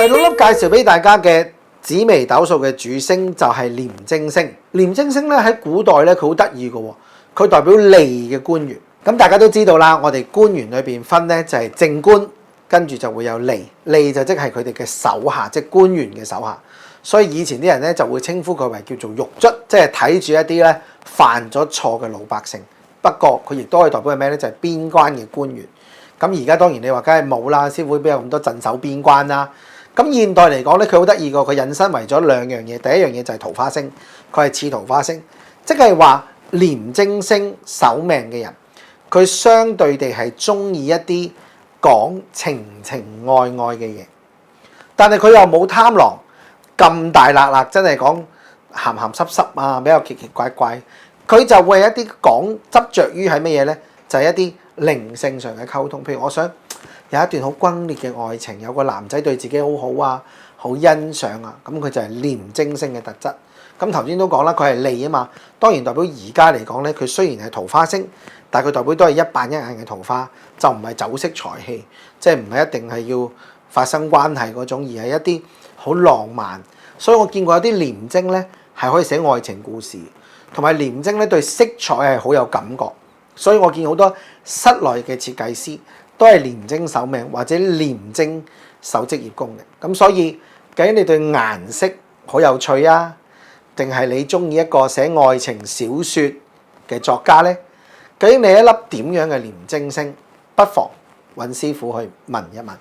第六粒介紹俾大家嘅紫微斗數嘅主星就係廉貞星。廉貞星咧喺古代咧佢好得意嘅喎，佢代表利嘅官員。咁大家都知道啦，我哋官員裏邊分咧就係正官，跟住就會有利，利就即係佢哋嘅手下，即係官員嘅手下。所以以前啲人咧就會稱呼佢為叫做獄卒，即係睇住一啲咧犯咗錯嘅老百姓。不過佢亦都可以代表係咩咧？就係邊關嘅官員。咁而家當然你話梗係冇啦，師傅邊有咁多鎮守邊關啦？咁現代嚟講咧，佢好得意個，佢引申為咗兩樣嘢。第一樣嘢就係桃花星，佢係似桃花星，即係話廉貞星守命嘅人，佢相對地係中意一啲講情情愛愛嘅嘢，但係佢又冇貪狼咁大辣辣，真係講鹹鹹濕濕啊，比較奇奇怪怪。佢就會係一啲講執着於係乜嘢咧？就係一啲靈性上嘅溝通。譬如我想有一段好轟烈嘅愛情，有個男仔對自己好好啊，好欣賞啊，咁佢就係廉貞星嘅特質。咁頭先都講啦，佢係利啊嘛。當然代表而家嚟講咧，佢雖然係桃花星，但係佢代表都係一板一眼嘅桃花，就唔係酒色財氣，即係唔係一定係要發生關係嗰種，而係一啲好浪漫。所以我見過有啲廉貞咧係可以寫愛情故事，同埋廉貞咧對色彩係好有感覺。所以我見好多室內嘅設計師都係廉貞守命或者廉貞守職業宮嘅。咁所以究竟你對顏色好有趣啊，定係你中意一個寫愛情小説嘅作家呢？究竟你一粒點樣嘅廉貞星，不妨揾師傅去問一問。